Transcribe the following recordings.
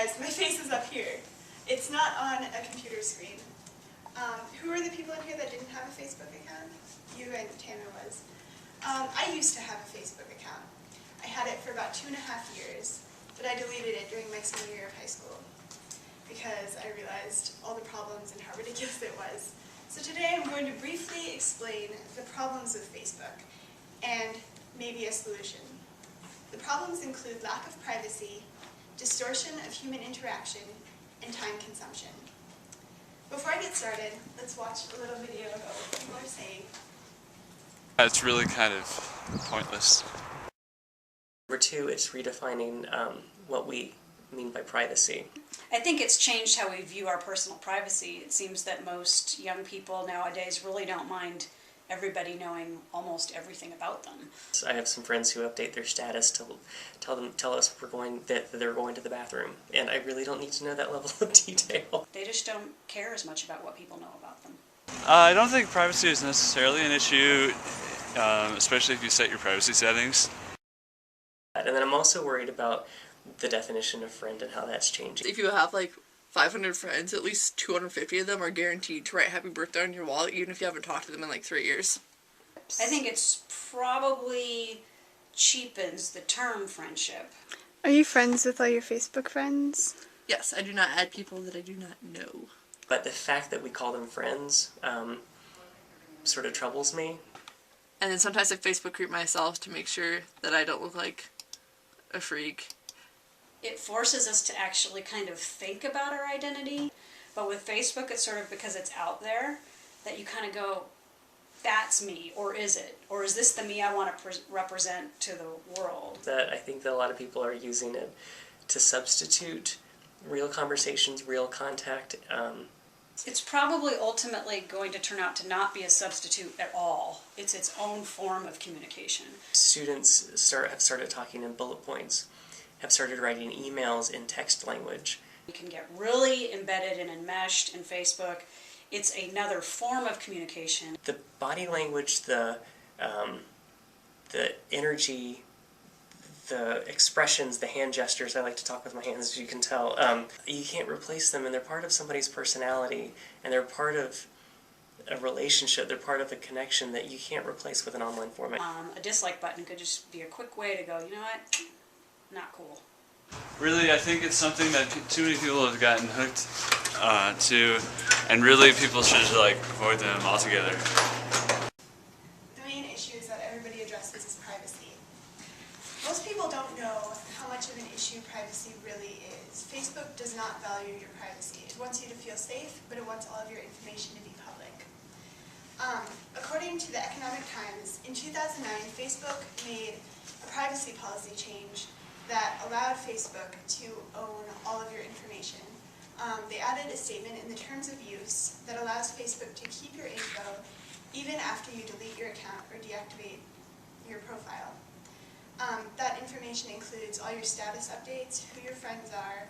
guys, my face is up here. It's not on a computer screen. Who are the people in here that didn't have a Facebook account? You and Tanner was. I used to have a Facebook account. I had it for about 2.5 years, but I deleted it during my senior year of high school because I realized all the problems and how ridiculous it was. So today I'm going to briefly explain the problems with Facebook and maybe a solution. The problems include lack of privacy, distortion of human interaction, and time consumption. Before I get started, let's watch a little video of what people are saying. It's really kind of pointless. Number two, it's redefining what we mean by privacy. I think it's changed how we view our personal privacy. It seems that most young people nowadays really don't mind everybody knowing almost everything about them. I have some friends who update their status to tell us that they're going to the bathroom, and I really don't need to know that level of detail. They just don't care as much about what people know about them. I don't think privacy is necessarily an issue, especially if you set your privacy settings. And then I'm also worried about the definition of friend and how that's changing. If you have like 500 friends, at least 250 of them are guaranteed to write happy birthday on your wallet, even if you haven't talked to them in like 3 years. I think it's probably cheapens the term friendship. Are you friends with all your Facebook friends? Yes, I do not add people that I do not know. But the fact that we call them friends sort of troubles me. And then sometimes I Facebook group myself to make sure that I don't look like a freak. It forces us to actually kind of think about our identity, but with Facebook it's sort of because it's out there that you kind of go, that's me, or is it? Or is this the me I want to represent to the world? That I think that a lot of people are using it to substitute real conversations, real contact. It's probably ultimately going to turn out to not be a substitute at all. It's its own form of communication. Students have started talking in bullet points, have started writing emails in text language. You can get really embedded and enmeshed in Facebook. It's another form of communication. The body language, the energy, the expressions, the hand gestures, I like to talk with my hands, as you can tell, you can't replace them, and they're part of somebody's personality, and they're part of a relationship, they're part of a connection that you can't replace with an online format. A dislike button could just be a quick way to go, you know what, not cool. Really, I think it's something that too many people have gotten hooked to, and really people should just like avoid them altogether. The main issue is that everybody addresses is privacy. Most people don't know how much of an issue privacy really is. Facebook does not value your privacy. It wants you to feel safe, but it wants all of your information to be public. According to the Economic Times, in 2009, Facebook made a privacy policy change that allowed Facebook to own all of your information. They added a statement in the terms of use that allows Facebook to keep your info even after you delete your account or deactivate your profile. That information includes all your status updates, who your friends are,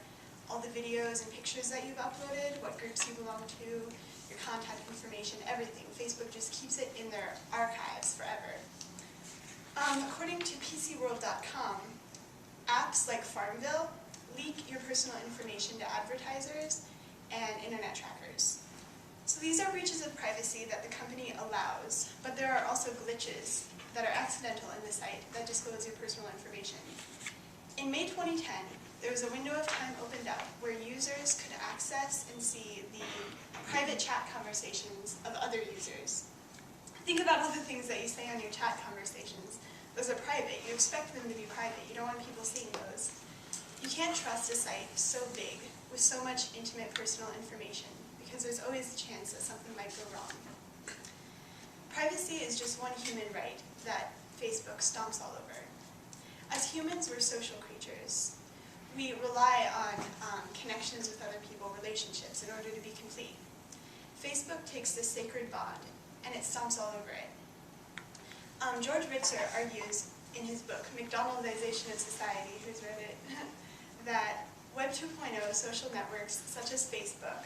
all the videos and pictures that you've uploaded, what groups you belong to, your contact information, everything. Facebook just keeps it in their archives forever. According to PCWorld.com, apps like Farmville leak your personal information to advertisers and internet trackers. So these are breaches of privacy that the company allows, but there are also glitches that are accidental in the site that disclose your personal information. In May 2010, there was a window of time opened up where users could access and see the private chat conversations of other users. Think about all the things that you say on your chat conversations. Those are private. You expect them to be private. You don't want people seeing those. You can't trust a site so big with so much intimate personal information because there's always a chance that something might go wrong. Privacy is just one human right that Facebook stomps all over. As humans, we're social creatures. We rely on connections with other people, relationships, in order to be complete. Facebook takes this sacred bond and it stomps all over it. George Ritzer argues in his book, McDonaldization of Society, who's read it, that Web 2.0 social networks such as Facebook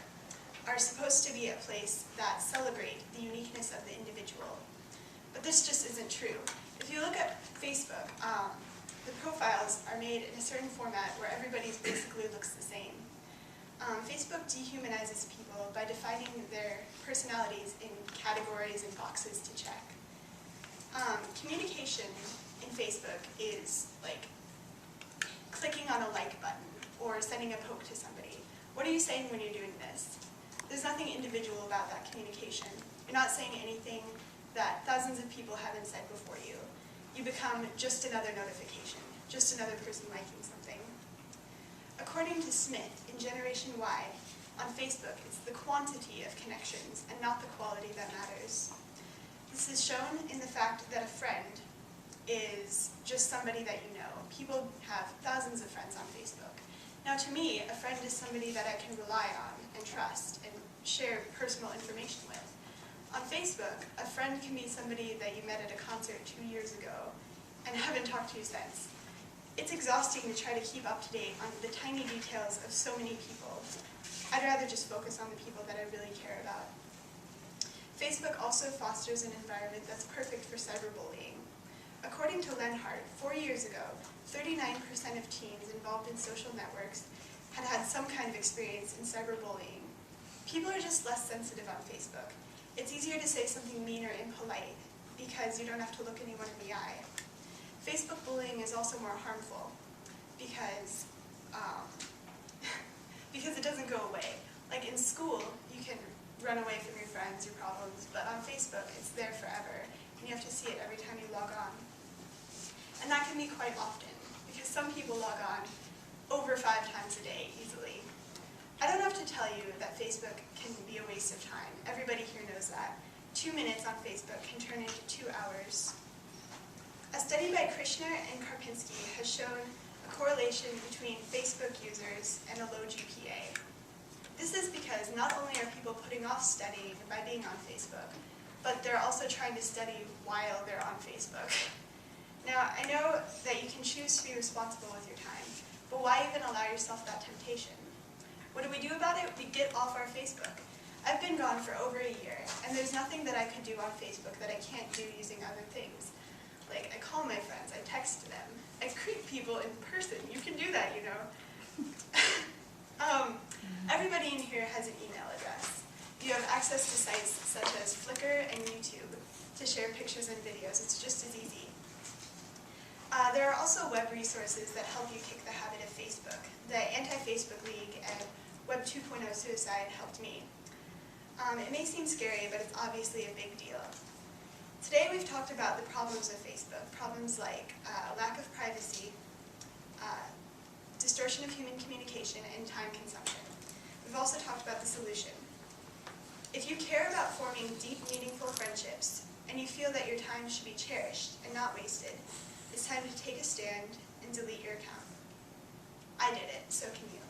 are supposed to be a place that celebrate the uniqueness of the individual. But this just isn't true. If you look at Facebook, the profiles are made in a certain format where everybody's basically automatically looks the same. Facebook dehumanizes people by defining their personalities in categories and boxes to check. Communication in Facebook is like clicking on a like button or sending a poke to somebody. What are you saying when you're doing this? There's nothing individual about that communication. You're not saying anything that thousands of people haven't said before you. You become just another notification, just another person liking something. According to Smith in Generation Y, on Facebook, it's the quantity of connections and not the quality that matters. This is shown in the fact that a friend is just somebody that you know. People have thousands of friends on Facebook. Now to me, a friend is somebody that I can rely on and trust and share personal information with. On Facebook, a friend can be somebody that you met at a concert 2 years ago and haven't talked to since. It's exhausting to try to keep up to date on the tiny details of so many people. I'd rather just focus on the people that I really care about. Facebook also fosters an environment that's perfect for cyberbullying. According to Lenhart, 4 years ago, 39% of teens involved in social networks had had some kind of experience in cyberbullying. People are just less sensitive on Facebook. It's easier to say something mean or impolite because you don't have to look anyone in the eye. Facebook bullying is also more harmful because because it doesn't go away. Like in school, you can run away from your friends, your problems, but on Facebook, it's there forever, and you have to see it every time you log on. And that can be quite often, because some people log on over 5 times a day easily. I don't have to tell you that Facebook can be a waste of time. Everybody here knows that. 2 minutes on Facebook can turn into 2 hours. A study by Krishner and Karpinski has shown a correlation between Facebook users and a low GPA. This is because not only are people putting off studying by being on Facebook, but they're also trying to study while they're on Facebook. Now, I know that you can choose to be responsible with your time, but why even allow yourself that temptation? What do we do about it? We get off our Facebook. I've been gone for over a year, and there's nothing that I could do on Facebook that I can't do using other things. Like, I call my friends, I text them, I greet people in person. You can do that, you know. Everybody in here has an email address. You have access to sites such as Flickr and YouTube to share pictures and videos. It's just as easy. There are also web resources that help you kick the habit of Facebook. The Anti-Facebook League and Web 2.0 Suicide helped me. It may seem scary, but it's obviously a big deal. Today we've talked about the problems of Facebook, problems like lack of privacy, distortion of human communication, and time consumption. We've also talked about the solution. If you care about forming deep, meaningful friendships, and you feel that your time should be cherished and not wasted, it's time to take a stand and delete your account. I did it, so can you.